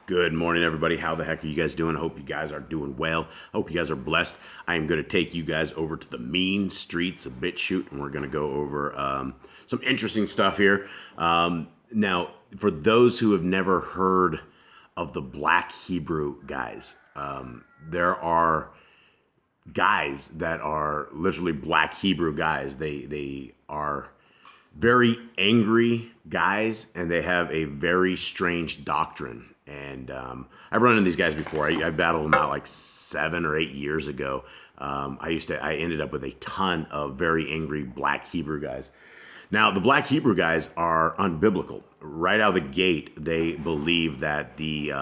Good morning, everybody. How the heck are you guys doing? I hope you guys are doing well. I hope you guys are blessed. I am going to take you guys over to the mean streets of Bitchute, and we're going to go over some interesting stuff here. Now, for those who have never heard of the Black Hebrew guys, there are guys that are literally Black Hebrew guys. They are very angry guys, and they have a very strange doctrine. And I've run into these guys before. I battled them out like 7 or 8 years ago. I ended up with a ton of very angry Black Hebrew guys. Now, the Black Hebrew guys are unbiblical. Right out of the gate, they believe that the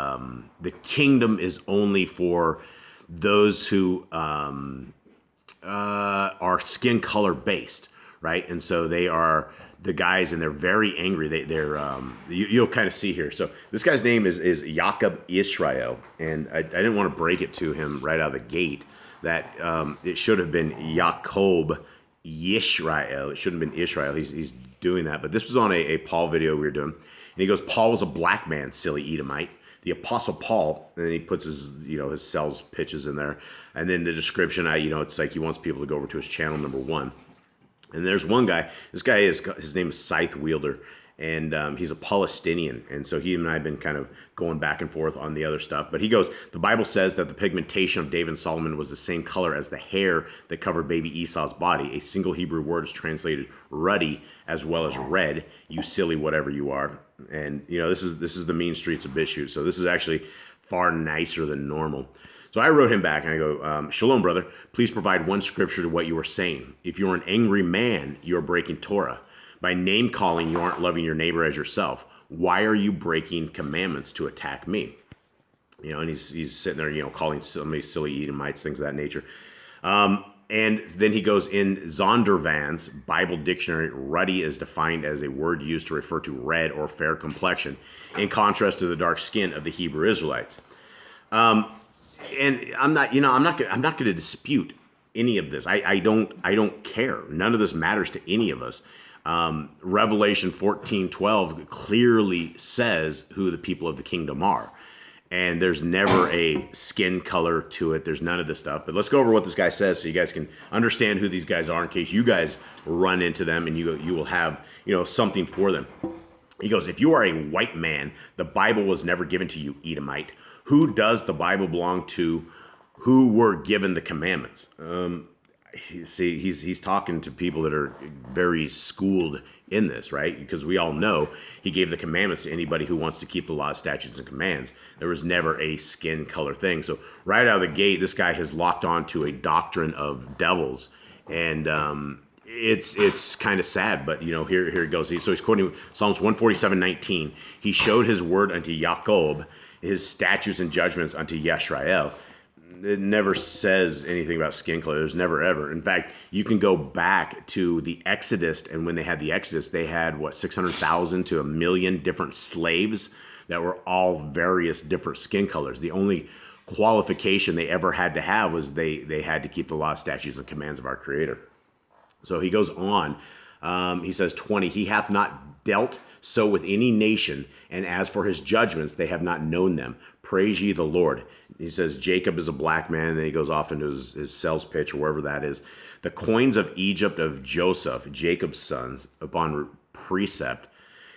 kingdom is only for those who are skin color based, right? And so they are the guys, and they're very angry. You'll kind of see here. So this guy's name is Jacob Israel, and I didn't want to break it to him right out of the gate that it should have been Jacob Yisrael. It shouldn't have been Israel. He's doing that, but this was on a Paul video we were doing, and he goes, "Paul was a black man, silly Edomite." The Apostle Paul, and then he puts his sales pitches in there, and then the description. It's like he wants people to go over to his channel number 1. And there's one guy. This guy his name is Scythe Wielder, and he's a Palestinian. And so he and I have been kind of going back and forth on the other stuff. But he goes, the Bible says that the pigmentation of David and Solomon was the same color as the hair that covered baby Esau's body. A single Hebrew word is translated ruddy as well as red. You silly whatever you are. And this is the mean streets of Bitchute. So this is actually far nicer than normal. So I wrote him back, and I go, "Shalom, brother. Please provide one scripture to what you are saying. If you're an angry man, you are breaking Torah. By name calling, you aren't loving your neighbor as yourself. Why are you breaking commandments to attack me?" And he's sitting there, calling somebody silly Edomites, things of that nature. And then he goes, in Zondervan's Bible Dictionary, ruddy is defined as a word used to refer to red or fair complexion, in contrast to the dark skin of the Hebrew Israelites. And I'm not going to dispute any of this. I don't care. None of this matters to any of us. Revelation 14:12 clearly says who the people of the kingdom are. And there's never a skin color to it. There's none of this stuff. But let's go over what this guy says so you guys can understand who these guys are in case you guys run into them and you will have, something for them. He goes, "If you are a white man, the Bible was never given to you, Edomite. Who does the Bible belong to? Who were given the commandments?" See, he's talking to people that are very schooled in this, right? Because we all know he gave the commandments to anybody who wants to keep the law, statutes, and commands. There was never a skin color thing. So right out of the gate, this guy has locked on to a doctrine of devils, and it's kind of sad. But here it goes. So he's quoting Psalms 147:19. He showed his word unto Jacob, his statutes and judgments unto Yisrael. It never says anything about skin color. There's never ever. In fact, you can go back to the Exodus, and when they had the Exodus, they had 600,000 to 1 million different slaves that were all various different skin colors. The only qualification they ever had to have was they had to keep the law, statutes, and commands of our Creator. So he goes on. He says 20. He hath not dealt so with any nation, and as for his judgments, they have not known them. Praise ye the Lord. He says Jacob is a black man, and then he goes off into his sales pitch or wherever that is. The coins of Egypt of Joseph, Jacob's sons, upon precept.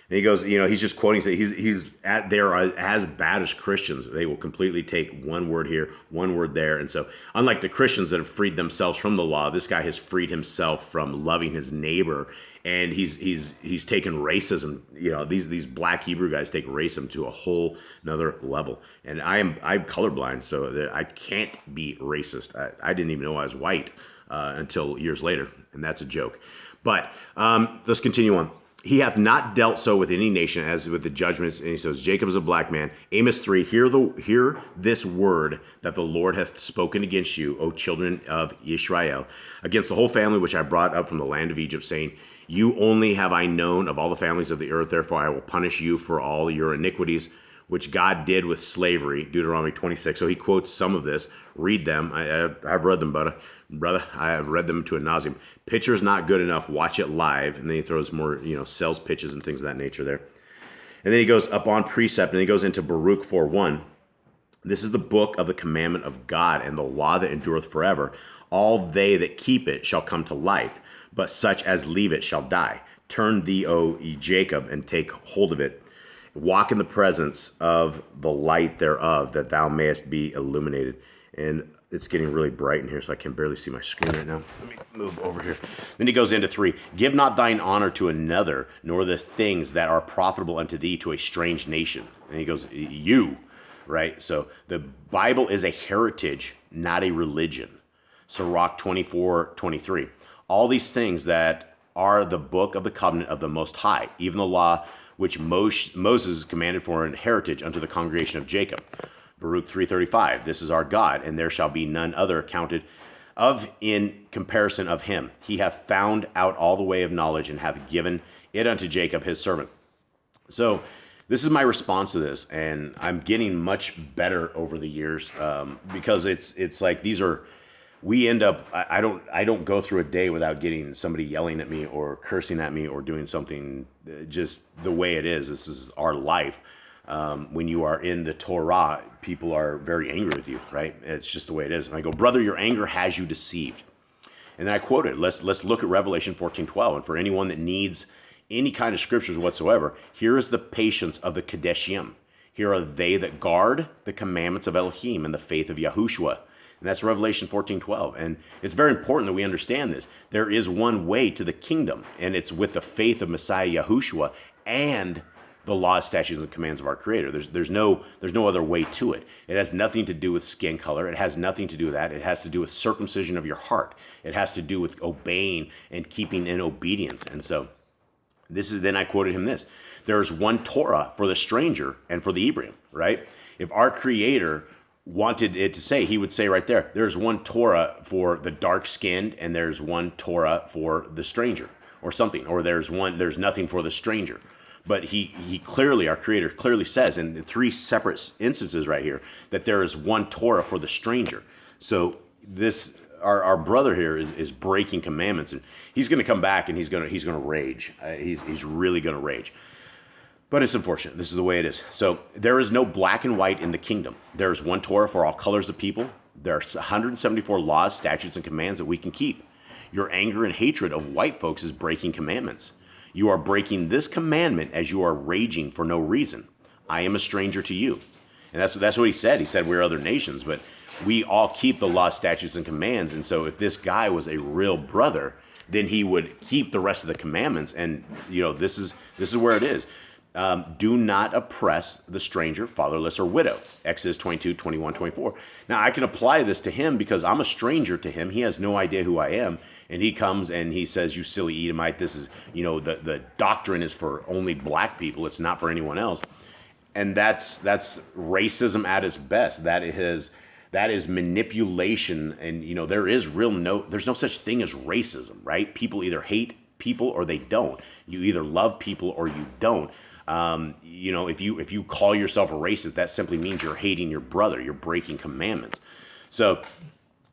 And he goes, he's just quoting. They're as bad as Christians. They will completely take one word here, one word there. And so unlike the Christians that have freed themselves from the law, this guy has freed himself from loving his neighbor. And he's taken racism. These Black Hebrew guys take racism to a whole another level. And I'm colorblind, so I can't be racist. I didn't even know I was white until years later, and that's a joke. But let's continue on. He hath not dealt so with any nation as with the judgments. And he says, Jacob is a black man. Amos 3, hear this word that the Lord hath spoken against you, O children of Israel, against the whole family which I brought up from the land of Egypt, saying, you only have I known of all the families of the earth, therefore I will punish you for all your iniquities, which God did with slavery, Deuteronomy 26. So he quotes some of this. Read them. I've read them, brother. I have read them to a nauseam. Picture's not good enough. Watch it live. And then he throws more, sales pitches and things of that nature there. And then he goes up on precept, and he goes into Baruch 4:1. This is the book of the commandment of God, and the law that endureth forever. All they that keep it shall come to life, but such as leave it shall die. Turn thee, O ye Jacob, and take hold of it. Walk in the presence of the light thereof, that thou mayest be illuminated. And it's getting really bright in here, so I can barely see my screen right now. Let me move over here. Then he goes into 3. Give not thine honor to another, nor the things that are profitable unto thee to a strange nation. And he goes, you, right? So the Bible is a heritage, not a religion. Sirach 24:23. All these things that are the book of the covenant of the Most High, even the law which Moses commanded for an heritage unto the congregation of Jacob. Baruch 3:35, this is our God, and there shall be none other accounted of in comparison of him. He hath found out all the way of knowledge, and hath given it unto Jacob his servant. So this is my response to this, and I'm getting much better over the years, because it's like these are, we end up, I don't go through a day without getting somebody yelling at me or cursing at me or doing something just the way it is. This is our life. When you are in the Torah, people are very angry with you, right? It's just the way it is. And I go, brother, your anger has you deceived. And then I quote it. Let's look at Revelation 14:12. And for anyone that needs any kind of scriptures whatsoever, here is the patience of the Kadeshim. Here are they that guard the commandments of Elohim and the faith of Yahushua. And that's Revelation 14:12. And it's very important that we understand this. There is one way to the kingdom, and it's with the faith of Messiah Yahushua and the laws, statutes, and commands of our Creator. There's no other way to it. It has nothing to do with skin color. It has nothing to do with that. It has to do with circumcision of your heart. It has to do with obeying and keeping in obedience. And so then I quoted him this. There's one Torah for the stranger and for the Hebrew, right? If our Creator wanted it to say, he would say right there, there's one Torah for the dark-skinned and there's one Torah for the stranger or something, or there's nothing for the stranger. But he clearly, our Creator clearly says in 3 separate instances right here that there is one Torah for the stranger. So this, our brother here is breaking commandments, and he's going to come back and he's going to rage. He's really going to rage. But it's unfortunate. This is the way it is. So there is no black and white in the kingdom. There is one Torah for all colors of people. There are 174 laws, statutes, and commands that we can keep. Your anger and hatred of white folks is breaking commandments. You are breaking this commandment as you are raging for no reason. I am a stranger to you. And that's what he said. He said we're other nations, but we all keep the law, statutes, and commands. And so if this guy was a real brother, then he would keep the rest of the commandments. And this is where it is. Do not oppress the stranger, fatherless, or widow. Exodus 22:21-24. Now, I can apply this to him because I'm a stranger to him. He has no idea who I am. And he comes and he says, you silly Edomite, this is, the doctrine is for only black people. It's not for anyone else. And that's racism at its best. That is manipulation. And, there's no such thing as racism, right? People either hate people or they don't. You either love people or you don't. If you call yourself a racist, that simply means you're hating your brother. You're breaking commandments. So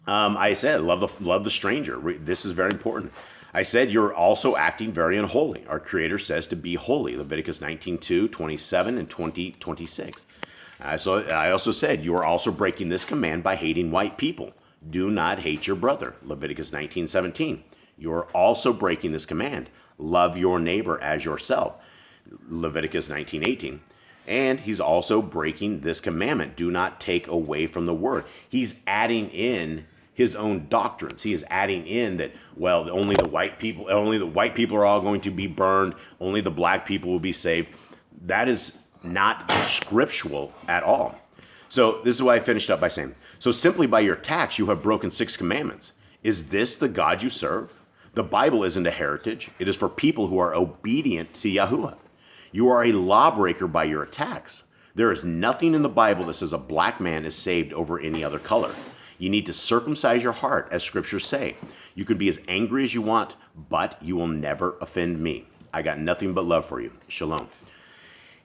I said, love the stranger. This is very important. I said, you're also acting very unholy. Our Creator says to be holy. Leviticus 19:2-27 and 20:26. So I also said, you are also breaking this command by hating white people. Do not hate your brother. Leviticus 19:17. You are also breaking this command. Love your neighbor as yourself. Leviticus 19:18. And he's also breaking this commandment. Do not take away from the word. He's adding in his own doctrines. He is adding in that, only the white people are all going to be burned. Only the black people will be saved. That is not scriptural at all. So this is why I finished up by saying, so simply by your attacks, you have broken 6 commandments. Is this the God you serve? The Bible isn't a heritage. It is for people who are obedient to Yahuwah. You are a lawbreaker by your attacks. There is nothing in the Bible that says a black man is saved over any other color. You need to circumcise your heart, as scriptures say. You can be as angry as you want, but you will never offend me. I got nothing but love for you. Shalom.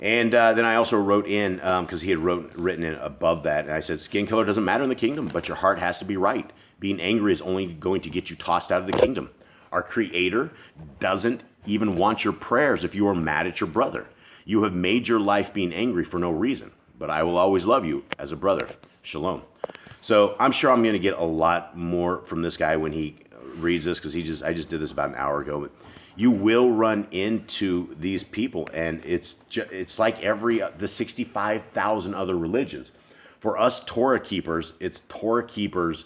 And then I also wrote in, because he had written in above that, and I said, skin color doesn't matter in the kingdom, but your heart has to be right. Being angry is only going to get you tossed out of the kingdom. Our Creator doesn't even want your prayers if you are mad at your brother. You have made your life being angry for no reason, but I will always love you as a brother. Shalom. So I'm sure I'm going to get a lot more from this guy when he reads this, because I just did this about an hour ago. But you will run into these people, and it's like the 65,000 other religions. For us Torah keepers, it's Torah keepers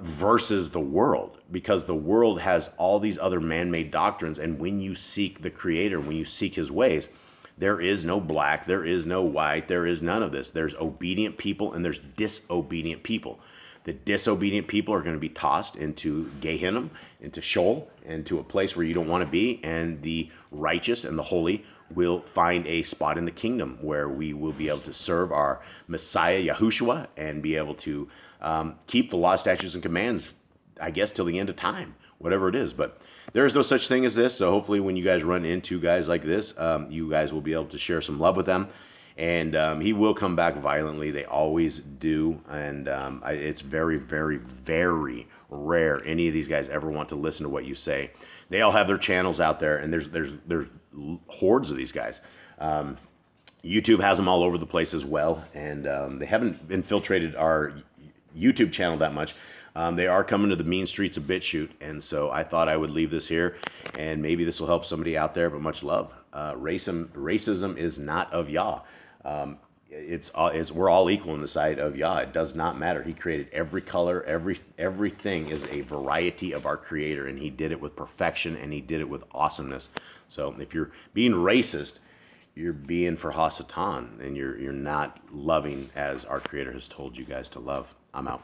versus the world, because the world has all these other man-made doctrines, and when you seek the Creator, when you seek His ways, there is no black, there is no white, there is none of this. There's obedient people and there's disobedient people. The disobedient people are going to be tossed into Gehenna, into Sheol, into a place where you don't want to be, and the righteous and the holy will find a spot in the kingdom where we will be able to serve our Messiah, Yahushua, and be able to keep the law, statutes, and commands, I guess, till the end of time, whatever it is. But there is no such thing as this. So hopefully when you guys run into guys like this, you guys will be able to share some love with them. And he will come back violently. They always do. And it's very, very, very rare any of these guys ever want to listen to what you say. They all have their channels out there, and there's hordes of these guys. YouTube has them all over the place as well. And they haven't infiltrated our YouTube channel that much. They are coming to the mean streets of Bitchute, and so I thought I would leave this here, and maybe this will help somebody out there. But much love. Racism is not of Yah. We're all equal in the sight of Yah. It does not matter. He created every color, everything is a variety of our Creator, and He did it with perfection, and He did it with awesomeness. So if you're being racist, you're being for Hasatan, and you're not loving as our Creator has told you guys to love. I'm out.